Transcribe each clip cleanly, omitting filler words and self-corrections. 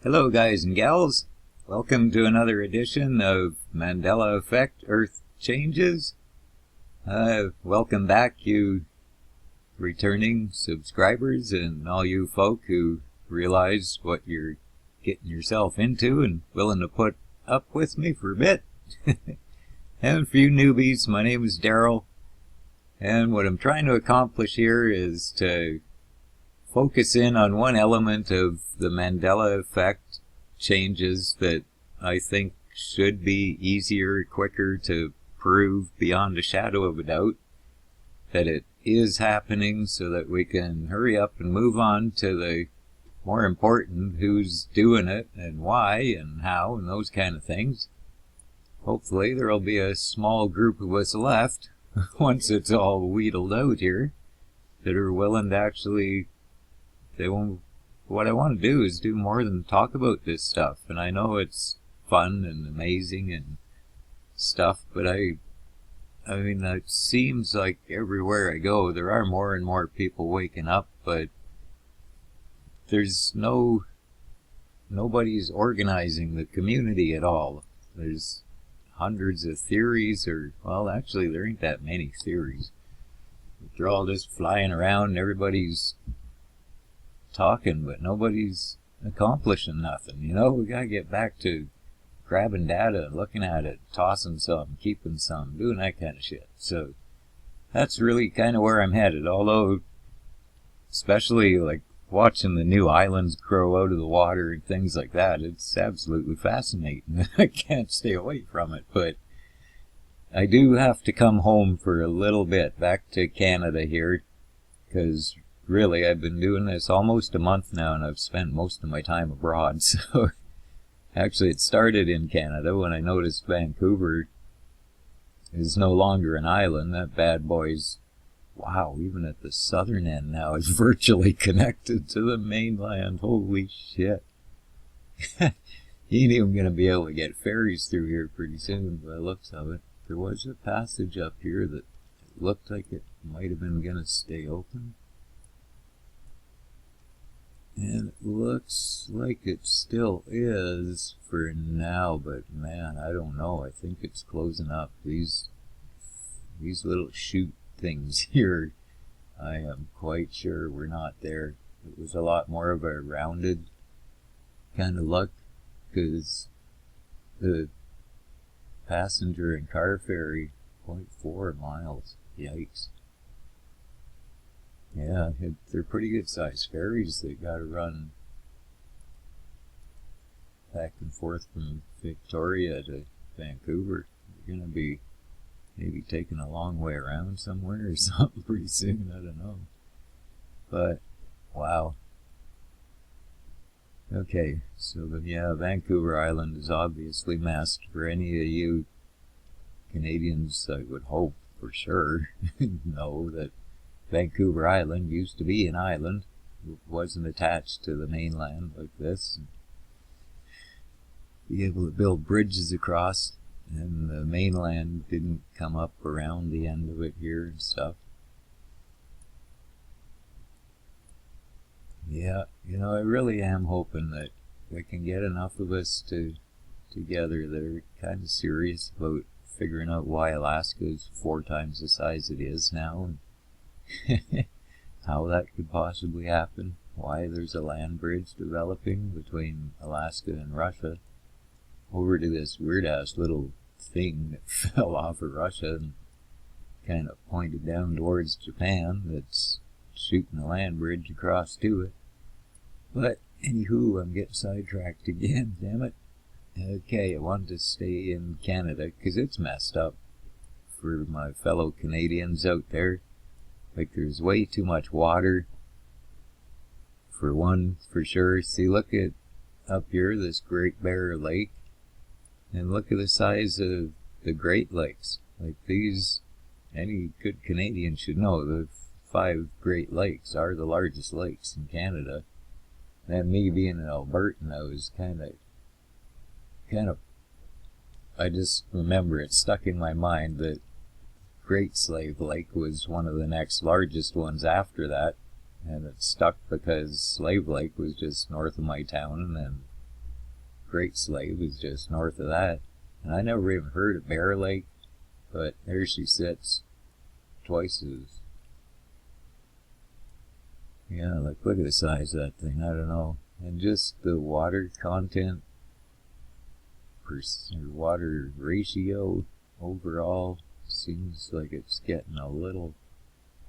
Hello guys and gals, welcome to another edition of Mandela Effect Earth Changes. Welcome back, you returning subscribers and all you folk who realize what you're getting yourself into and willing to put up with me for a bit. And for you newbies, my name is Daryl, and what I'm trying to accomplish here is to focus in on one element of the Mandela Effect changes that I think should be easier, quicker to prove beyond a shadow of a doubt that it is happening, so that we can hurry up and move on to the more important who's doing it and why and how and those kind of things. Hopefully there'll be a small group of us left once it's all wheedled out here that are willing to actually what I want to do is do more than talk about this stuff, and I know it's fun and amazing and stuff, but I mean, it seems like everywhere I go there are more and more people waking up, but there's nobody's organizing the community at all. There's hundreds of theories, or, well, actually there ain't that many theories. They're all just flying around and everybody's talking, but nobody's accomplishing nothing. You know, we gotta get back to grabbing data, looking at it, tossing some, keeping some, doing that kind of shit. So that's really kind of where I'm headed, although especially like watching the new islands grow out of the water and things like that, it's absolutely fascinating. I can't stay away from it, but I do have to come home for a little bit, back to Canada here, because really, I've been doing this almost a month now, and I've spent most of my time abroad. So, actually, it started in Canada when I noticed Vancouver is no longer an island. That bad boy's, wow, even at the southern end now, is virtually connected to the mainland. Holy shit. You ain't even going to be able to get ferries through here pretty soon, by the looks of it. There was a passage up here that looked like it might have been going to stay open. And it looks like it still is for now, but man, I don't know. I think it's closing up. These little chute things here, I am quite sure we're not there. It was a lot more of a rounded kind of look, because the passenger and car ferry, 0.4 miles. Yikes. Yeah, they're pretty good sized ferries. They gotta run back and forth from Victoria to Vancouver. They're gonna be maybe taking a long way around somewhere or something pretty soon. I don't know. But, wow. Okay, so yeah, Vancouver Island is obviously messed. For any of you Canadians, I would hope for sure know that Vancouver Island used to be an island. It wasn't attached to the mainland like this. Be able to build bridges across, and the mainland didn't come up around the end of it here and stuff. Yeah, you know, I really am hoping that we can get enough of us together that are kind of serious about figuring out why Alaska is 4 times the size it is now, and how that could possibly happen, why there's a land bridge developing between Alaska and Russia over to this weird-ass little thing that fell off of Russia and kind of pointed down towards Japan that's shooting a land bridge across to it. But anywho, I'm getting sidetracked again, damn it. Okay, I wanted to stay in Canada because it's messed up for my fellow Canadians out there. Like, there's way too much water, for one, for sure. See, look at up here, this Great Bear Lake, and look at the size of the Great Lakes. Like, these, any good Canadian should know, the 5 Great Lakes are the largest lakes in Canada. And me being an Albertan, I was kind of, I just remember it stuck in my mind that Great Slave Lake was one of the next largest ones after that, and it stuck because Slave Lake was just north of my town, and then Great Slave is just north of that. And I never even heard of Bear Lake, but there she sits, twice as... Yeah, like, look at the size of that thing, I don't know. And just the water content, or water ratio overall, seems like it's getting a little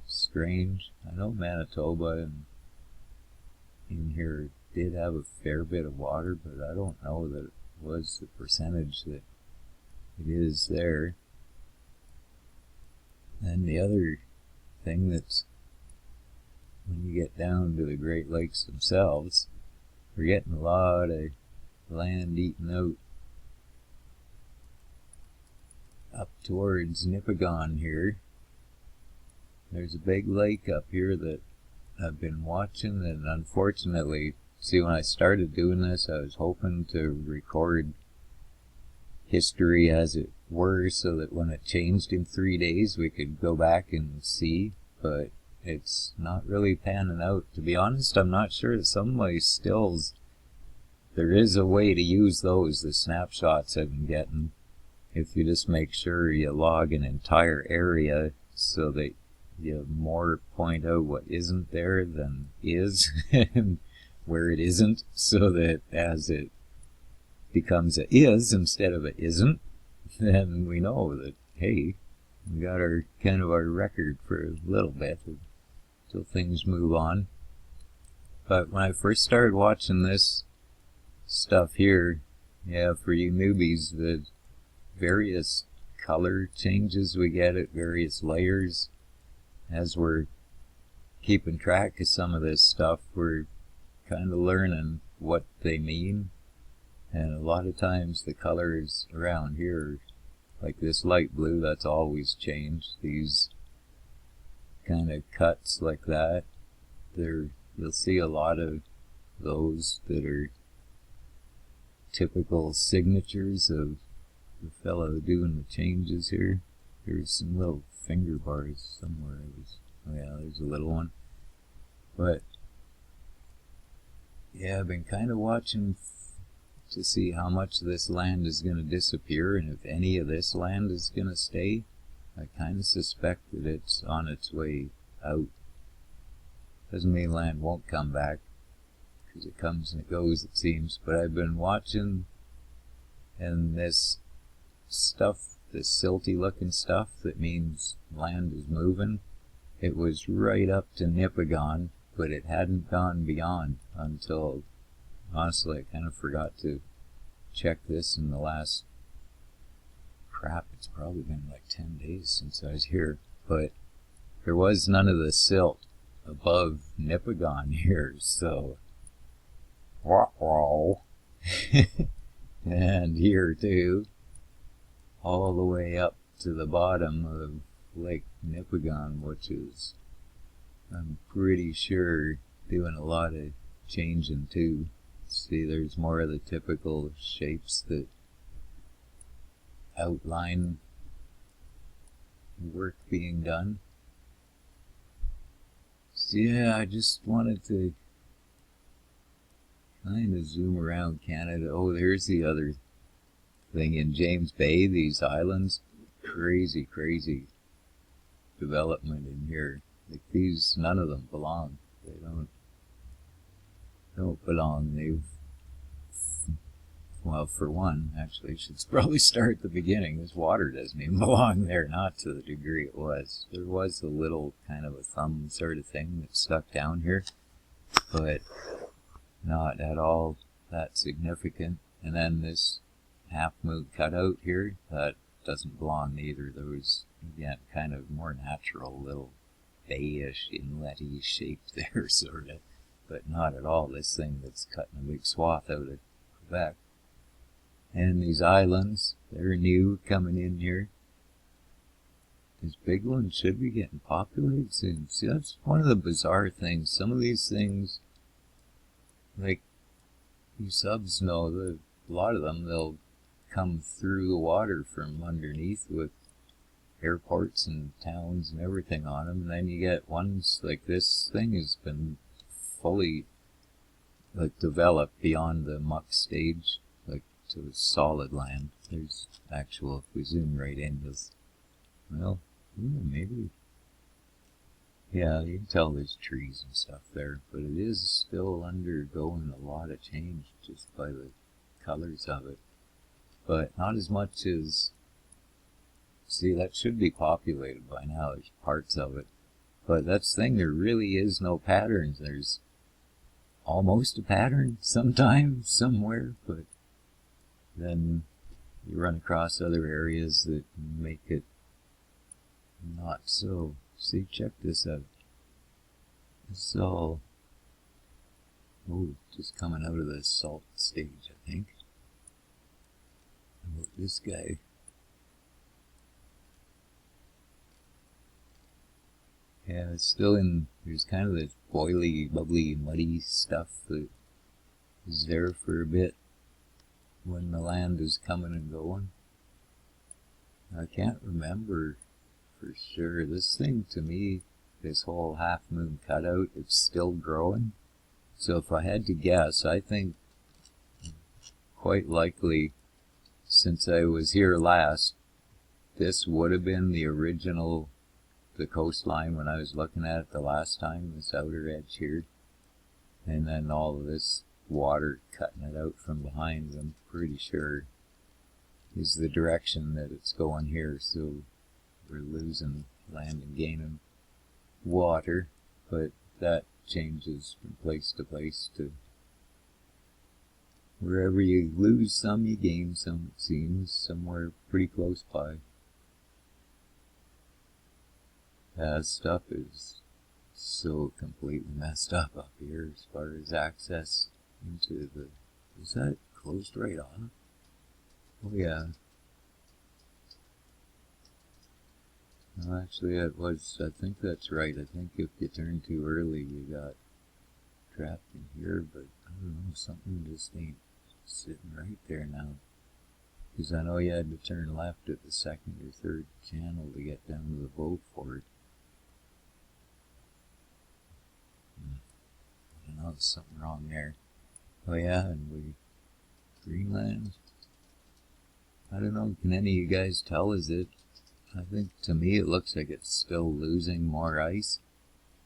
strange. I know Manitoba and in here did have a fair bit of water, but I don't know that it was the percentage that it is there. And the other thing that's, when you get down to the Great Lakes themselves, we're getting a lot of land eaten out up towards Nipigon here. There's a big lake up here that I've been watching, and unfortunately, see, when I started doing this, I was hoping to record history as it were, so that when it changed in 3 days, we could go back and see, but it's not really panning out. To be honest, I'm not sure that some of my stills, there is a way to use those, the snapshots I've been getting, if you just make sure you log an entire area so that you more point out what isn't there than is, and where it isn't, so that as it becomes a is instead of a isn't, then we know that, hey, we got our kind of our record for a little bit until things move on. But when I first started watching this stuff here, yeah, for you newbies, the various color changes we get at various layers, as we're keeping track of some of this stuff, we're kind of learning what they mean. And a lot of times the colors around here, like this light blue, that's always changed. These kind of cuts like that, you'll see a lot of those that are typical signatures of the fellow doing the changes here. There's some little finger bars somewhere. Oh yeah, there's a little one. But yeah, I've been kind of watching to see how much of this land is going to disappear, and if any of this land is going to stay. I kind of suspect that it's on its way out. Doesn't mean land won't come back, because it comes and it goes, it seems. But I've been watching, and this stuff, this silty looking stuff that means land is moving, it was right up to Nipigon, but it hadn't gone beyond until, honestly, I kind of forgot to check this in the last, crap, it's probably been like 10 days since I was here, but there was none of the silt above Nipigon here, so and here too, all the way up to the bottom of Lake Nipigon, which is, I'm pretty sure, doing a lot of changing too. See, there's more of the typical shapes that outline work being done. So yeah, I just wanted to kind of zoom around Canada. Oh, there's the other thing in James Bay, these islands. Crazy, crazy development in here. Like these, none of them belong. They don't belong. They've, well, for one, actually, should probably start at the beginning. This water doesn't even belong there, not to the degree it was. There was a little kind of a thumb sort of thing that stuck down here, but not at all that significant. And then this half moon cutout here, that doesn't belong either. There was, again, kind of more natural little bayish, inlety shape there, sort of, but not at all this thing that's cutting a big swath out of Quebec. And these islands, they're new coming in here. This big one should be getting populated soon. See, that's one of the bizarre things. Some of these things, like you subs know, that a lot of them, they'll come through the water from underneath with airports and towns and everything on them. And then you get ones like this thing has been fully like developed beyond the muck stage. Like to the solid land. There's actual, if we zoom right in, this, well, maybe, yeah, you can tell there's trees and stuff there, but it is still undergoing a lot of change just by the colors of it. But not as much as, see, that should be populated by now, there's parts of it. But that's the thing, there really is no patterns. There's almost a pattern sometimes, somewhere, but then you run across other areas that make it not so. See, check this out. It's all, oh, just coming out of the salt stage, I think. How about this guy? Yeah, it's still in, there's kind of this boily, bubbly, muddy stuff that is there for a bit when the land is coming and going. I can't remember for sure. This thing, to me, this whole half moon cutout, it's still growing. So if I had to guess, I think quite likely, since I was here last, this would have been the original, the coastline when I was looking at it the last time, this outer edge here. And then all of this water cutting it out from behind, I'm pretty sure, is the direction that it's going here. So we're losing land and gaining water, but that changes from place to place to wherever you lose some, you gain some, it seems, somewhere pretty close by. Stuff is so completely messed up here as far as access into the, is that closed right off? Oh yeah. No, actually it was, I think that's right. I think if you turn too early you got trapped in here, but I don't know, something just ain't sitting right there now. Because I know you had to turn left at the second or third channel to get down to the boat for it. I don't know, there's something wrong there. Oh yeah, and Greenland. I don't know, can any of you guys tell, is it? I think to me it looks like it's still losing more ice.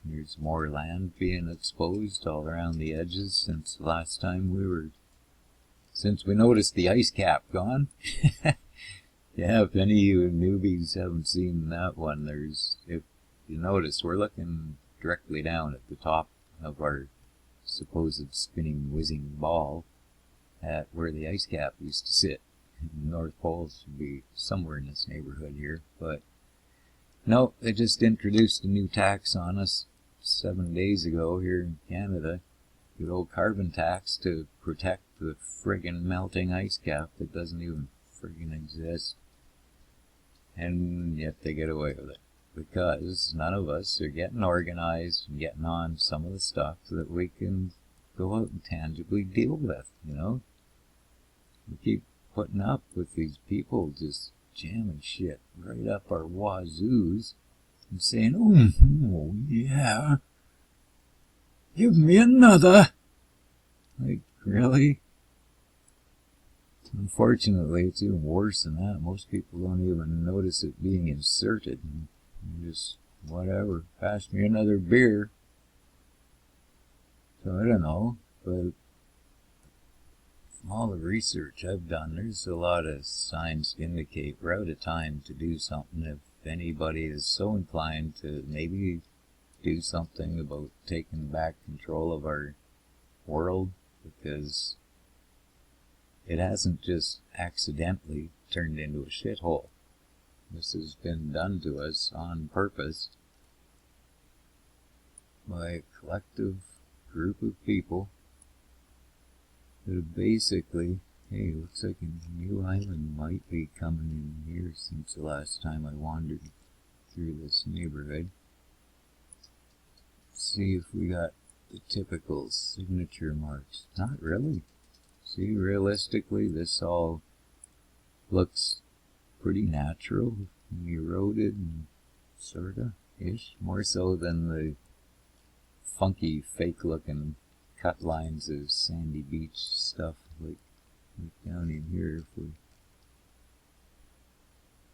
There's more land being exposed all around the edges since the last time since we noticed the ice cap gone. Yeah, if any of you newbies haven't seen that one, if you notice, we're looking directly down at the top of our supposed spinning, whizzing ball at where the ice cap used to sit. The North Pole should be somewhere in this neighborhood here, but no, they just introduced a new tax on us 7 days ago here in Canada. Good old carbon tax to protect the friggin' melting ice cap that doesn't even friggin' exist. And yet they get away with it, because none of us are getting organized and getting on some of the stuff that we can go out and tangibly deal with, you know? We keep putting up with these people just jamming shit right up our wazoos and saying, oh yeah, give me another. Like, really? Unfortunately, it's even worse than that. Most people don't even notice it being inserted. And just, whatever, pass me another beer. So I don't know, but from all the research I've done, there's a lot of signs to indicate we're out of time to do something. If anybody is so inclined to maybe do something about taking back control of our world, because it hasn't just accidentally turned into a shithole. This has been done to us on purpose by a collective group of people that have basically, hey, looks like a new island might be coming in here since the last time I wandered through this neighborhood. Let's see if we got the typical signature marks. Not really. See, realistically, this all looks pretty natural and eroded and sorta-ish, more so than the funky, fake-looking cut lines of sandy beach stuff like down down in here if we...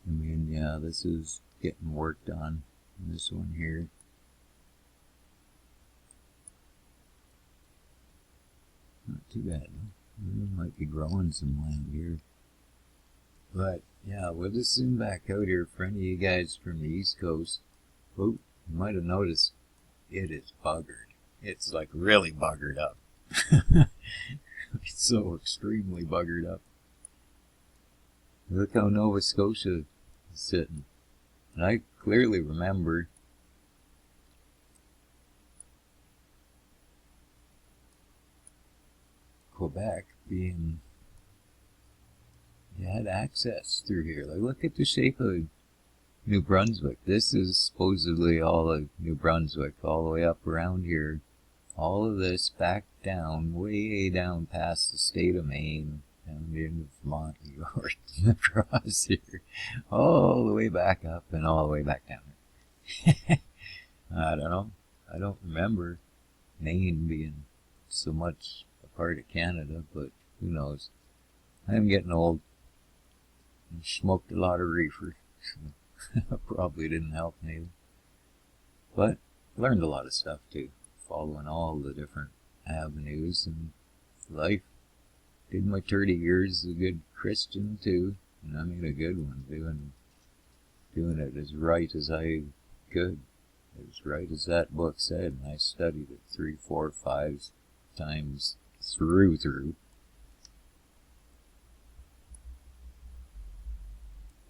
I mean, yeah, this is getting worked on. This one here. Not too bad. We might be growing some land here. But, yeah, we'll just zoom back out here for any of you guys from the East Coast. Oh, you might have noticed it is buggered. It's like really buggered up. It's so extremely buggered up. Look how Nova Scotia is sitting. And I clearly remember Quebec being... You had access through here. Like, look at the shape of New Brunswick. This is supposedly all of New Brunswick, all the way up around here. All of this back down, way down past the state of Maine, down into Vermont, New York, across here, all the way back up and all the way back down. I don't know. I don't remember Maine being so much a part of Canada, but who knows. I'm getting old. I smoked a lot of reefer, so probably didn't help me. But learned a lot of stuff too, following all the different avenues in life. Did my 30 years as a good Christian too, and I mean a good one, doing it as right as I could, as right as that book said, and I studied it 3, 4, 5 times through.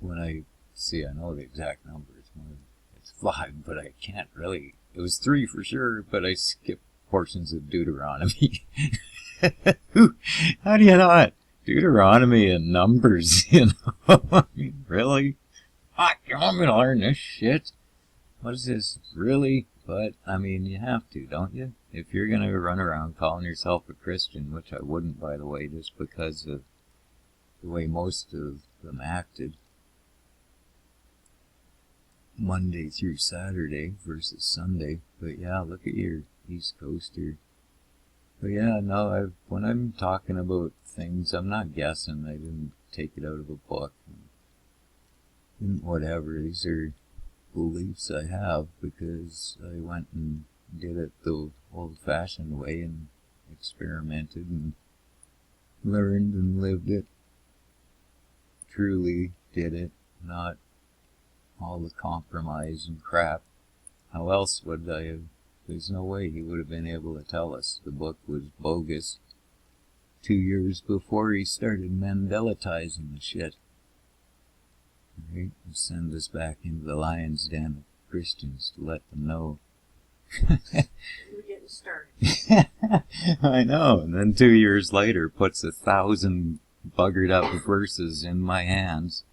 When I see, I know the exact number, it's 5, but I can't really, it was 3 for sure, but I skipped portions of Deuteronomy. How do you not? Deuteronomy and Numbers, you know? I mean, really? You want me to learn this shit? What is this? Really? But, I mean, you have to, don't you? If you're gonna run around calling yourself a Christian, which I wouldn't, by the way, just because of the way most of them acted, Monday through Saturday versus Sunday. But yeah, look at your East Coast here. But yeah, no, when I'm talking about things, I'm not guessing. I didn't take it out of a book. And whatever, these are beliefs I have because I went and did it the old-fashioned way and experimented and learned and lived it. Truly did it, not all the compromise and crap. How else would I have? There's no way he would have been able to tell us the book was bogus 2 years before he started Mandelatizing the shit. Right? Send us back into the lion's den of Christians to let them know. We're getting started. I know, and then 2 years later puts 1,000 buggered up verses in my hands.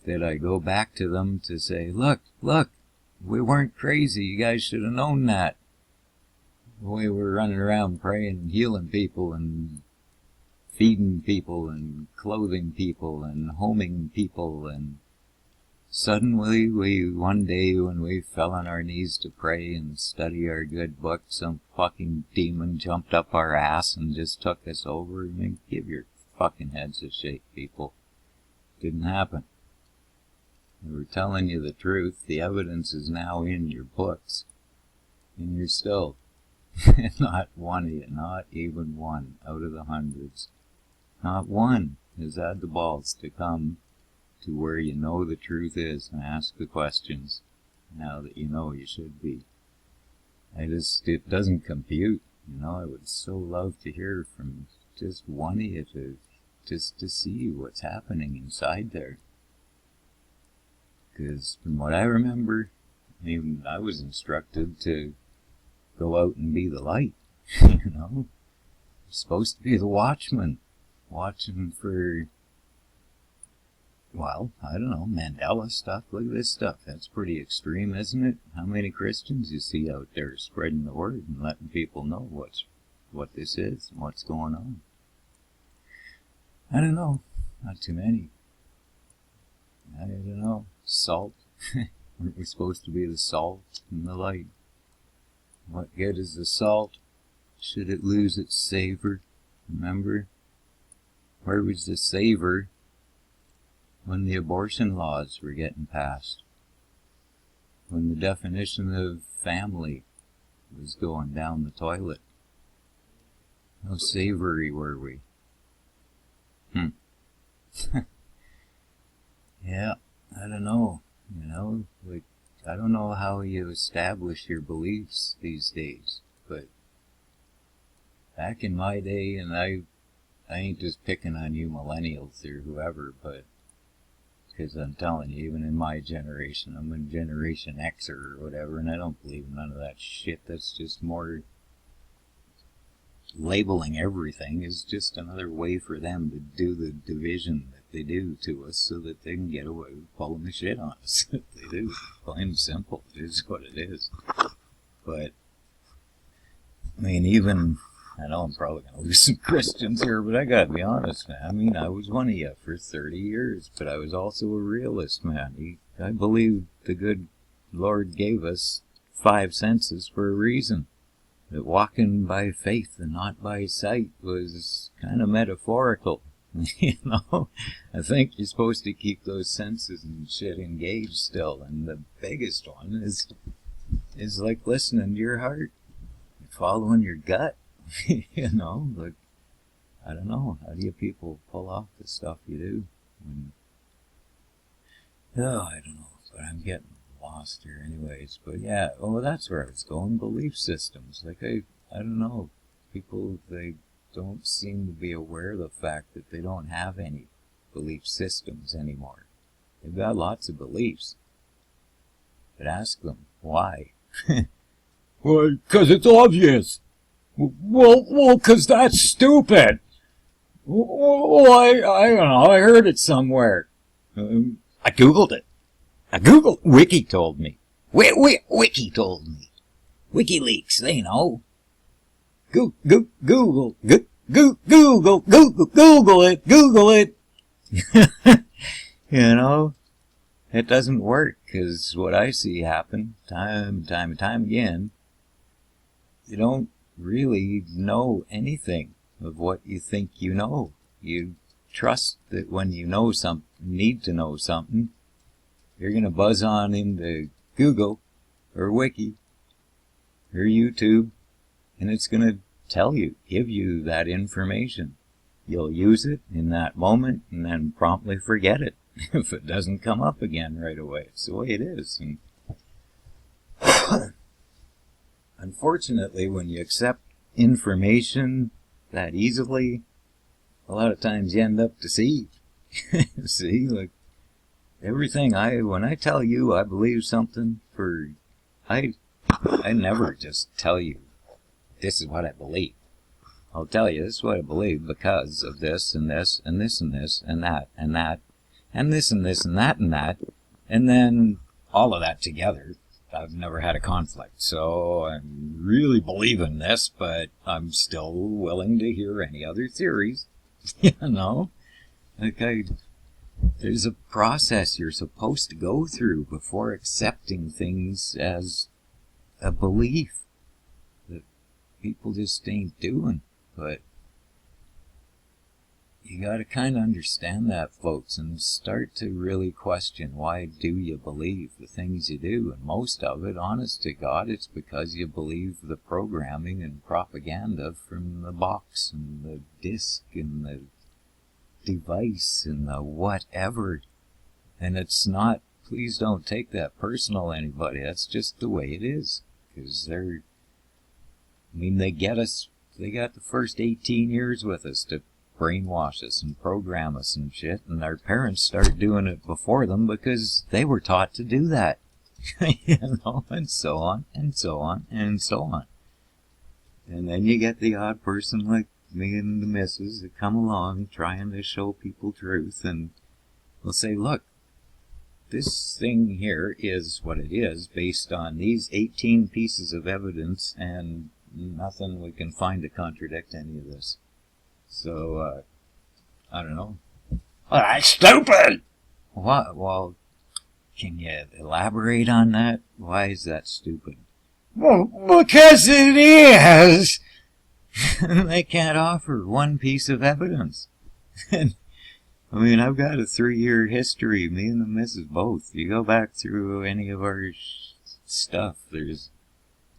That I go back to them to say, look, we weren't crazy, you guys should have known that. The way we're running around praying and healing people and feeding people and clothing people and homing people, and suddenly one day when we fell on our knees to pray and study our good book, some fucking demon jumped up our ass and just took us over. I mean, give your fucking heads a shake, people. Didn't happen. We were telling you the truth. The evidence is now in your books. And you're still not one of you, not even one out of the hundreds. Not one has had the balls to come to where you know the truth is and ask the questions now that you know you should be. It doesn't compute. You know, I would so love to hear from just one of you just to see what's happening inside there. Because from what I remember, even I was instructed to go out and be the light, you know? You're supposed to be the watchman, watching for, well, I don't know, Mandela stuff. Look at this stuff. That's pretty extreme, isn't it? How many Christians you see out there spreading the word and letting people know what this is and what's going on? I don't know. Not too many. I don't know. Salt. Weren't we supposed to be the salt and the light? What good is the salt? Should it lose its savor? Remember? Where was the savor when the abortion laws were getting passed? When the definition of family was going down the toilet? How savory were we? Yeah, I don't know. Like, I don't know how you establish your beliefs these days, but back in my day, and I ain't just picking on you millennials or whoever, but because I'm telling you, even in my generation, I'm in Generation Xer or whatever, and I don't believe in none of that shit. That's just more labeling everything is just another way for them to do the division that they do to us so that they can get away with pulling the shit on us. They do. Plain and simple. It is what it is. But, I mean, even, I know I'm probably going to lose some Christians here, but I got to be honest, man. I mean, I was one of you for 30 years, but I was also a realist, man. I believe the good Lord gave us 5 senses for a reason. That walking by faith and not by sight was kind of metaphorical. I think you're supposed to keep those senses and shit engaged still. And the biggest one is like listening to your heart, following your gut. Like, I don't know. How do you people pull off the stuff you do? I don't know, but I'm getting lost here anyways. But yeah, that's where I was going. Belief systems. Like, I don't know. People, they don't seem to be aware of the fact that they don't have any belief systems anymore. They've got lots of beliefs. But ask them, why? Well, 'cause it's obvious. Well, 'cause that's stupid. Well, I don't know, I heard it somewhere. I Googled it. Wiki told me. Wiki told me. WikiLeaks, they know. Google it. It doesn't work, because what I see happen time and time again, you don't really know anything of what you think you know. You trust that when you know something, need to know something, you're going to buzz on into Google or Wiki or YouTube, and it's going to give you that information. You'll use it in that moment and then promptly forget it if it doesn't come up again right away. It's the way it is. And unfortunately, when you accept information that easily, a lot of times you end up deceived. See, like, everything when I tell you I believe something I never just tell you this is what I believe. I'll tell you this is what I believe because of this and this and this and this and that and that and this and this and that and that, and then all of that together. I've never had a conflict, so I'm really believing this, but I'm still willing to hear any other theories. Like, there's a process you're supposed to go through before accepting things as a belief that people just ain't doing. But you gotta kind of understand that, folks, and start to really question, why do you believe the things you do? And most of it, honest to God, it's because you believe the programming and propaganda from the box and the disc and the device and the whatever. And it's not, please don't take that personal, anybody. That's just the way it is. Because they get us, they got the first 18 years with us to brainwash us and program us and shit, and our parents start doing it before them because they were taught to do that. And so on, and so on, and so on. And then you get the odd person like me and the missus that come along trying to show people truth, and will say, look, this thing here is what it is based on these 18 pieces of evidence, and nothing we can find to contradict any of this. So, I don't know. Well, that's stupid! What? Well, can you elaborate on that? Why is that stupid? Well, because it is! They can't offer one piece of evidence. And, I mean, I've got a 3-year history, me and the missus both. You go back through any of our stuff, there's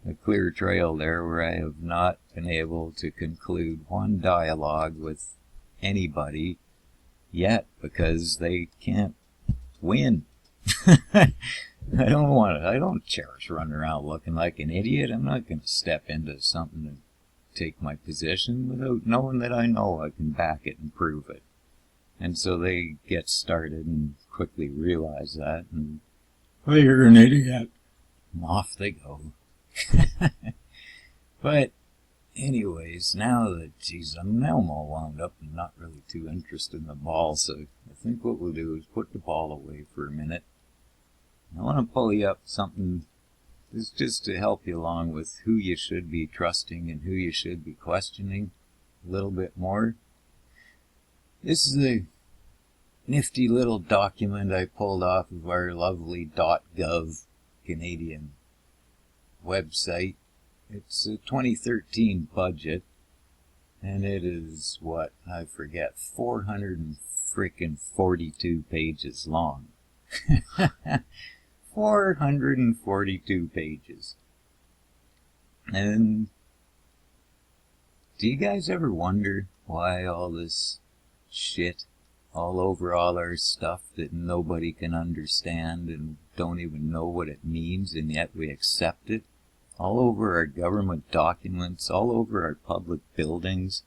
a clear trail there where I have not been able to conclude one dialogue with anybody yet because they can't win. I don't cherish running around looking like an idiot. I'm not going to step into something and take my position without knowing that I know I can back it and prove it. And so they get started and quickly realize that, and Well, you're an idiot. off they go. But anyways, now that, geez, I'm now all wound up and not really too interested in the ball, so I think what we'll do is put the ball away for a minute. I want to pull you up something just to help you along with who you should be trusting and who you should be questioning a little bit more. This is a nifty little document I pulled off of our lovely .gov Canadian website. It's a 2013 budget, and it is, what, I forget, 442 pages long. 442 pages. And do you guys ever wonder why all this shit all over all our stuff that nobody can understand and don't even know what it means, and yet we accept it? All over our government documents, all over our public buildings,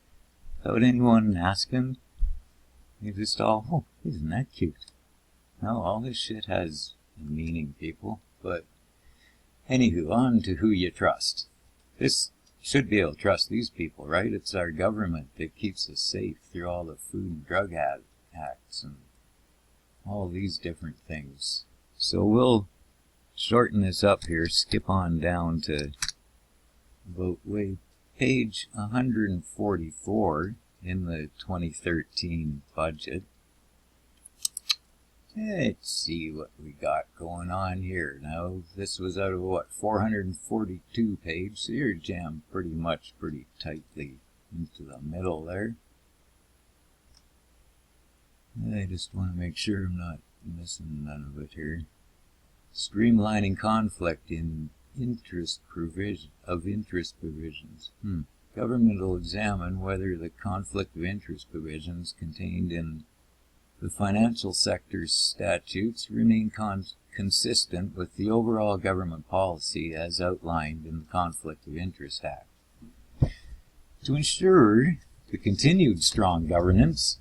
without anyone asking. You just all, oh, isn't that cute? No, all this shit has meaning, people. But anywho, on to who you trust. This should be able to trust these people, right? It's our government that keeps us safe through all the Food and Drug Acts and all these different things. So we'll shorten this up here, skip on down to about page 144 in the 2013 budget. Let's see what we got going on here. Now, this was out of what, 442 pages, so you're jammed pretty tightly into the middle there. I just want to make sure I'm not missing none of it here. Streamlining conflict in interest provisions. Government will examine whether the conflict of interest provisions contained in the financial sector's statutes remain consistent with the overall government policy as outlined in the Conflict of Interest Act. To ensure the continued strong governance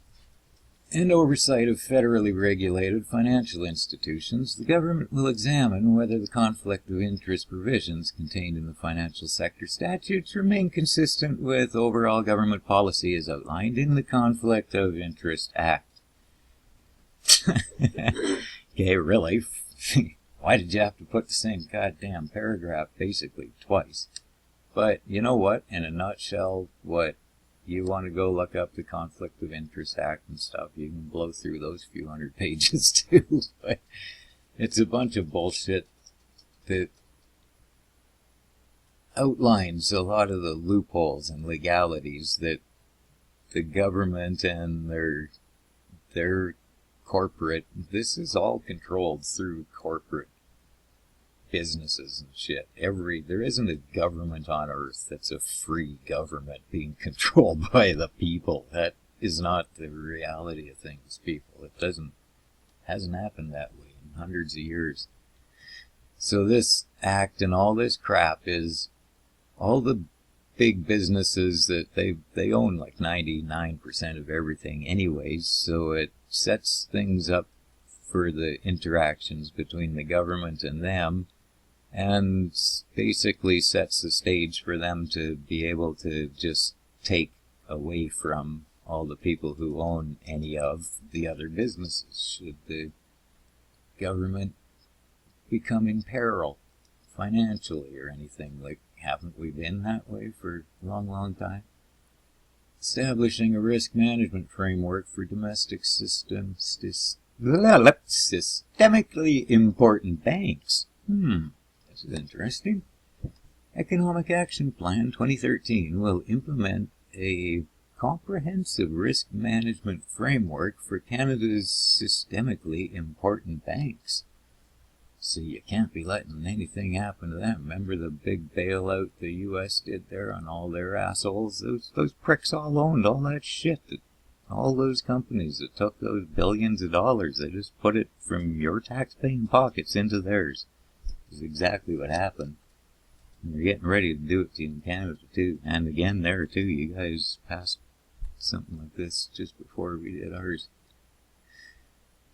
and oversight of federally regulated financial institutions, the government will examine whether the conflict of interest provisions contained in the financial sector statutes remain consistent with overall government policy as outlined in the Conflict of Interest Act. Okay, really? Why did you have to put the same goddamn paragraph basically twice? But you know what? In a nutshell, what you want to go look up the Conflict of Interest Act and stuff, you can blow through those few hundred pages too. But it's a bunch of bullshit that outlines a lot of the loopholes and legalities that the government and their corporate, this is all controlled through corporate businesses and shit. There isn't a government on earth that's a free government being controlled by the people. That is not the reality of things, people. It hasn't happened that way in hundreds of years. So this act and all this crap is all the big businesses that they own like 99% of everything anyways, so it sets things up for the interactions between the government and them, and basically sets the stage for them to be able to just take away from all the people who own any of the other businesses should the government become in peril financially or anything. Like, haven't we been that way for a long time? Establishing a risk management framework for domestic systemically important banks. This is interesting. Economic Action Plan 2013 will implement a comprehensive risk management framework for Canada's systemically important banks. So you can't be letting anything happen to them. Remember the big bailout the U.S. did there on all their assholes? Those pricks all owned all that shit. All those companies that took those billions of dollars, they just put it from your tax-paying pockets into theirs. That's exactly what happened. And they're getting ready to do it to you in Canada too. And again there too. You guys passed something like this just before we did ours.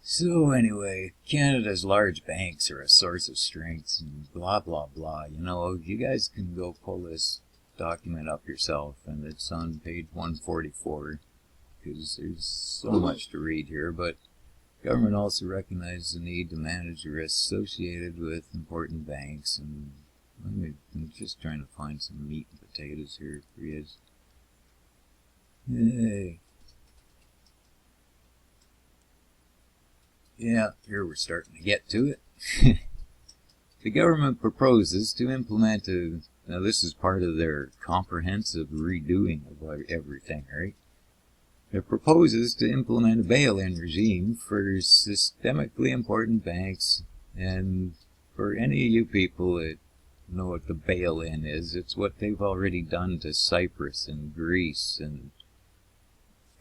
So anyway, Canada's large banks are a source of strength and blah blah blah. You know, you guys can go pull this document up yourself, and it's on page 144, because there's so much to read here. But government also recognizes the need to manage the risks associated with important banks, and I'm just trying to find some meat and potatoes here for you. Yay. Yeah, here we're starting to get to it. The government proposes to implement now this is part of their comprehensive redoing of everything, right? It proposes to implement a bail-in regime for systemically important banks, and for any of you people that know what the bail-in is, it's what they've already done to Cyprus and Greece and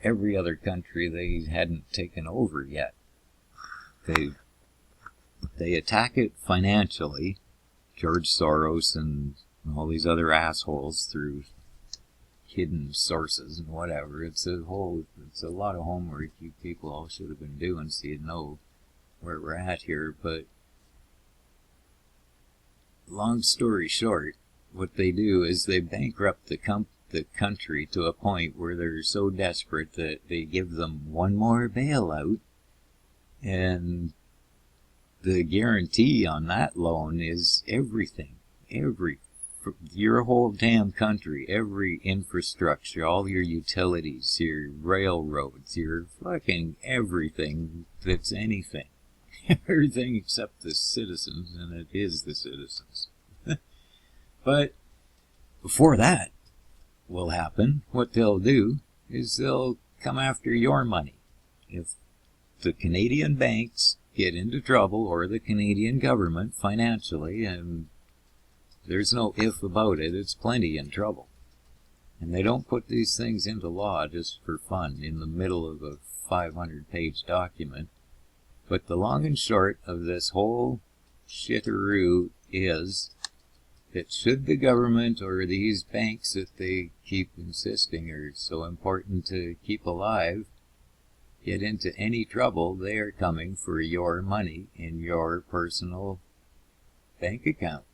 every other country they hadn't taken over yet. They attack it financially, George Soros and all these other assholes, through hidden sources and whatever. It's a lot of homework you people all should have been doing so you'd know where we're at here. But long story short, what they do is they bankrupt the country to a point where they're so desperate that they give them one more bailout. And the guarantee on that loan is everything. Your whole damn country, every infrastructure, all your utilities, your railroads, your fucking everything that's anything. Everything except the citizens, and it is the citizens. But before that will happen, what they'll do is they'll come after your money. If the Canadian banks get into trouble, or the Canadian government financially, and there's no if about it, it's plenty in trouble. And they don't put these things into law just for fun in the middle of a 500-page document. But the long and short of this whole shitteroo is that should the government or these banks that they keep insisting are so important to keep alive get into any trouble, they are coming for your money in your personal bank account.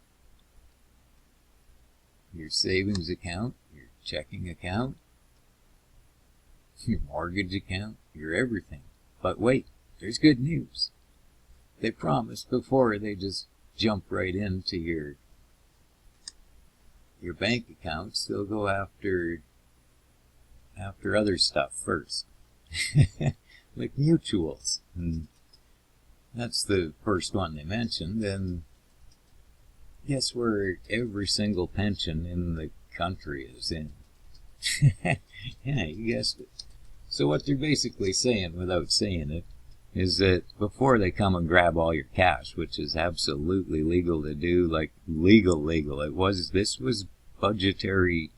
Your savings account, your checking account, your mortgage account, your everything. But wait, there's good news. They promised before they just jump right into your bank accounts. They'll go after other stuff first. Like mutuals. And that's the first one they mentioned. And guess where every single pension in the country is in? Yeah, you guessed it. So what they're basically saying, without saying it, is that before they come and grab all your cash, which is absolutely legal to do, like legal, this was budgetary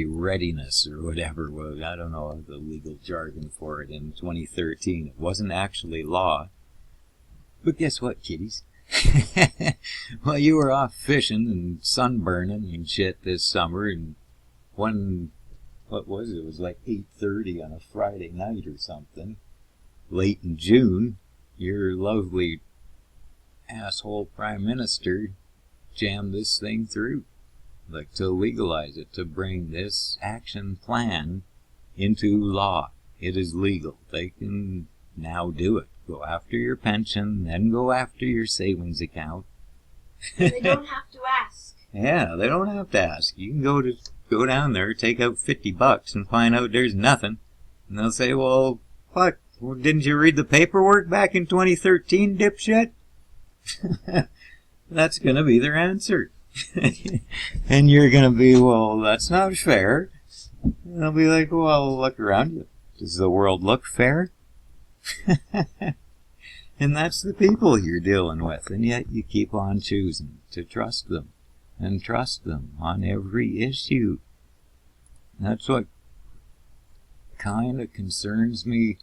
readiness or whatever was, I don't know the legal jargon for it, in 2013. It wasn't actually law. But guess what, kiddies? Well, you were off fishing and sunburning and shit this summer, and what was it? It was like 8:30 on a Friday night or something, late in June. Your lovely asshole prime minister jammed this thing through. Like, to legalize it, to bring this action plan into law. It is legal. They can now do it. Go after your pension, then go after your savings account. They don't have to ask. Yeah, they don't have to ask. You can go down there, take out $50 and find out there's nothing. And they'll say, well, what? Well, didn't you read the paperwork back in 2013, dipshit? That's going to be their answer. And you're gonna be, well, that's not fair. And I'll be like, well, look around you. Does the world look fair? And that's the people you're dealing with, and yet you keep on choosing to trust them and trust them on every issue. That's what kind of concerns me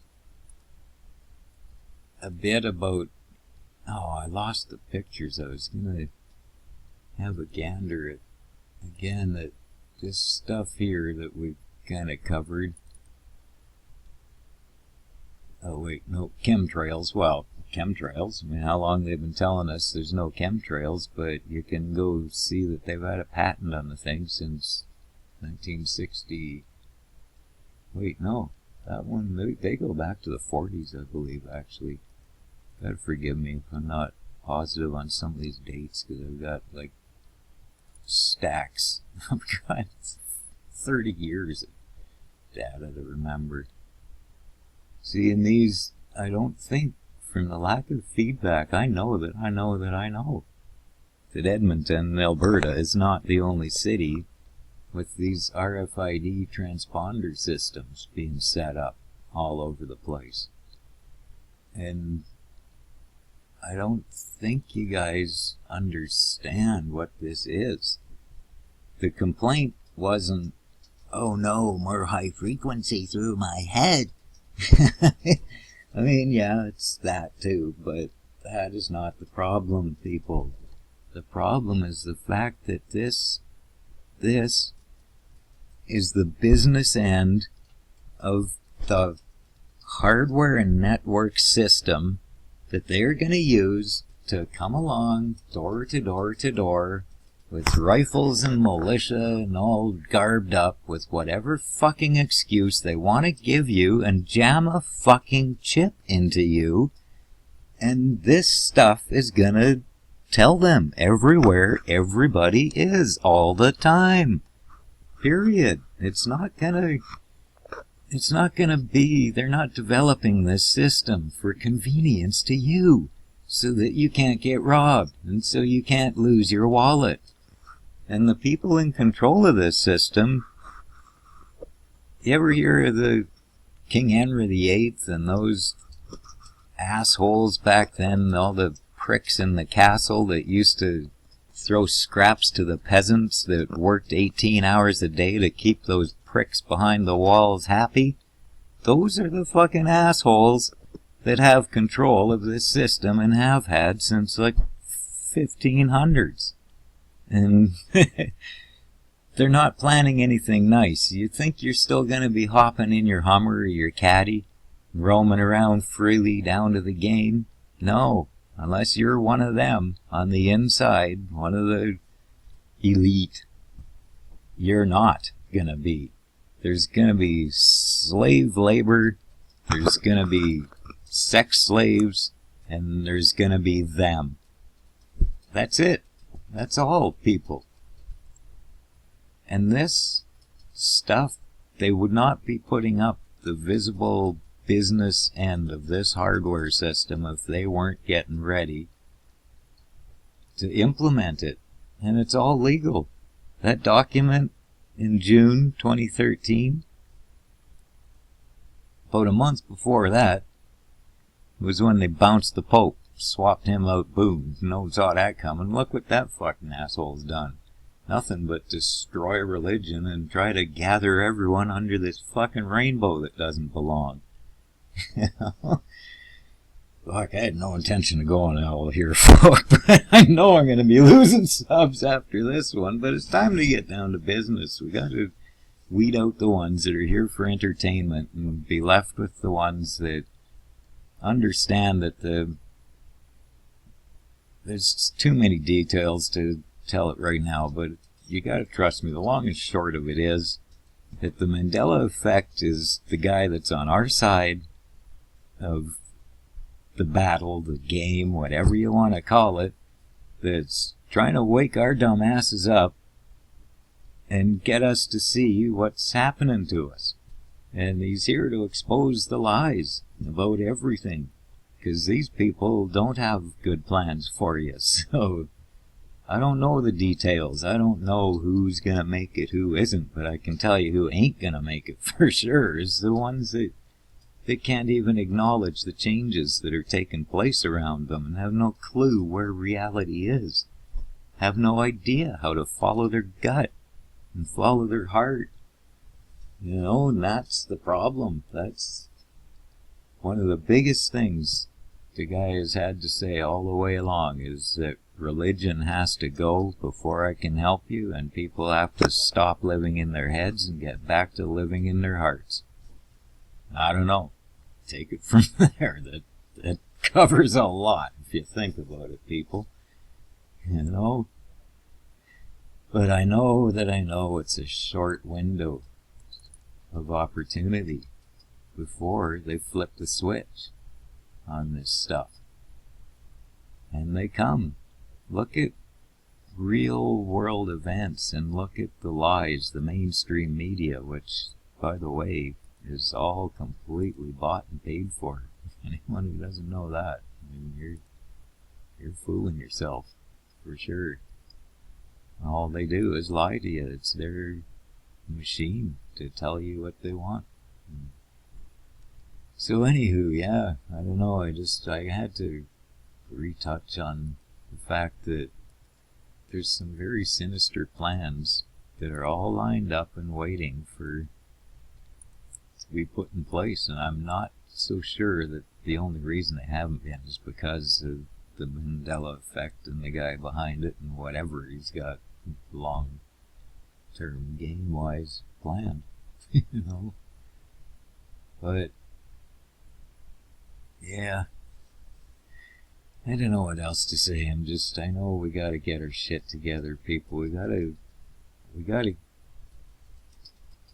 a bit about... Oh, I lost the pictures. I was going to have a gander at, again, at this stuff here that we've kind of covered. Oh, wait, no, chemtrails. Well, chemtrails. I mean, how long they've been telling us there's no chemtrails, but you can go see that they've had a patent on the thing since 1960. Wait, no, that one, they go back to the 40s, I believe, actually. Gotta forgive me if I'm not positive on some of these dates, because I've got, like, stacks. I've got 30 years of data to remember. See, in these, I don't think, from the lack of feedback, I know that Edmonton, Alberta, is not the only city with these RFID transponder systems being set up all over the place. And I don't think you guys understand what this is. The complaint wasn't, oh no, more high frequency through my head. I mean, yeah, it's that too, but that is not the problem, people. The problem is the fact that this is the business end of the hardware and network system that they're going to use to come along door to door to door with rifles and militia and all garbed up with whatever fucking excuse they want to give you and jam a fucking chip into you. And this stuff is going to tell them everywhere everybody is all the time. Period. It's not going to be, they're not developing this system for convenience to you so that you can't get robbed and so you can't lose your wallet. And the people in control of this system, you ever hear of the King Henry VIII and those assholes back then, all the pricks in the castle that used to throw scraps to the peasants that worked 18 hours a day to keep those pricks behind the walls happy? Those are the fucking assholes that have control of this system and have had since like 1500s. And they're not planning anything nice. You think you're still going to be hopping in your Hummer or your Caddy, roaming around freely down to the game? No, unless you're one of them on the inside, one of the elite. You're not going to be. There's going to be slave labor, there's going to be sex slaves, and there's going to be them. That's it. That's all, people. And this stuff, they would not be putting up the visible business end of this hardware system if they weren't getting ready to implement it. And it's all legal. That document in June 2013, about a month before that, was when they bounced the Pope, swapped him out, boom. No one saw that coming. Look what that fucking asshole's done. Nothing but destroy religion and try to gather everyone under this fucking rainbow that doesn't belong. Fuck, I had no intention of going all here, folk, but I know I'm going to be losing subs after this one, but it's time to get down to business. We got to weed out the ones that are here for entertainment and be left with the ones that understand that there's too many details to tell it right now, but you got to trust me. The long and short of it is that the Mandela Effect is the guy that's on our side of the battle, the game, whatever you want to call it, that's trying to wake our dumb asses up and get us to see what's happening to us. And he's here to expose the lies about everything, because these people don't have good plans for you. So I don't know the details. I don't know who's gonna make it, who isn't, but I can tell you who ain't gonna make it for sure is the ones that can't even acknowledge the changes that are taking place around them and have no clue where reality is, have no idea how to follow their gut and follow their heart. You know, and that's the problem. That's one of the biggest things the guy has had to say all the way along, is that religion has to go before I can help you, and people have to stop living in their heads and get back to living in their hearts. I don't know. Take it from there. That covers a lot if you think about it, people. You know? But I know that I know it's a short window of opportunity before they flip the switch on this stuff. And they come. Look at real world events and look at the lies, the mainstream media, which, by the way, is all completely bought and paid for. Anyone who doesn't know that, I mean, you're fooling yourself, for sure. All they do is lie to you. It's their machine to tell you what they want. So anywho, yeah, I don't know, I had to retouch on the fact that there's some very sinister plans that are all lined up and waiting to be put in place, and I'm not so sure that the only reason they haven't been is because of the Mandela Effect and the guy behind it and whatever he's got long-term game-wise planned, you know. But yeah, I don't know what else to say. I know we gotta get our shit together, people. We gotta,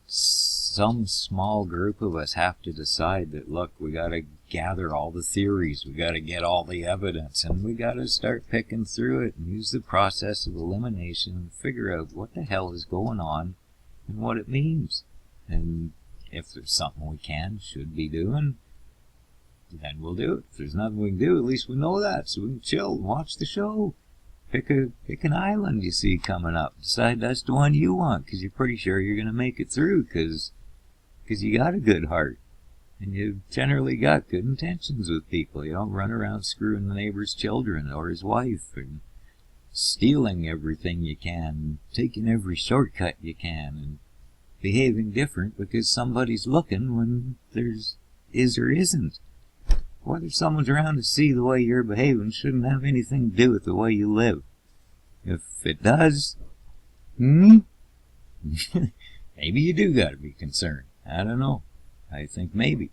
some small group of us have to decide that, look, we gotta gather all the theories, we gotta get all the evidence, and we gotta start picking through it and use the process of elimination and figure out what the hell is going on and what it means. And if there's something we should be doing, then we'll do it. If there's nothing we can do, at least we know that, so we can chill and watch the show. Pick an island you see coming up. Decide that's the one you want, because you're pretty sure you're going to make it through, because you got a good heart. And you generally got good intentions with people. You don't run around screwing the neighbor's children or his wife, and stealing everything you can, taking every shortcut you can, and behaving different because somebody's looking when there's is or isn't. Whether someone's around to see the way you're behaving shouldn't have anything to do with the way you live. If it does, maybe you do gotta be concerned. I don't know. I think maybe.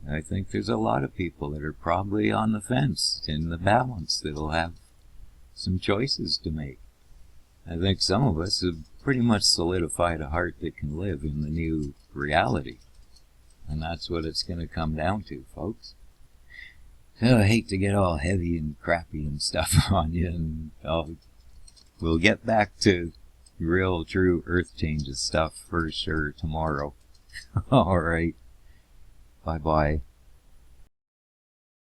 I think there's a lot of people that are probably on the fence, in the balance, that'll have some choices to make. I think some of us have pretty much solidified a heart that can live in the new reality. And that's what it's going to come down to, folks. So I hate to get all heavy and crappy and stuff on you, and we'll get back to real, true Earth Changes stuff for sure tomorrow. All right. Bye-bye.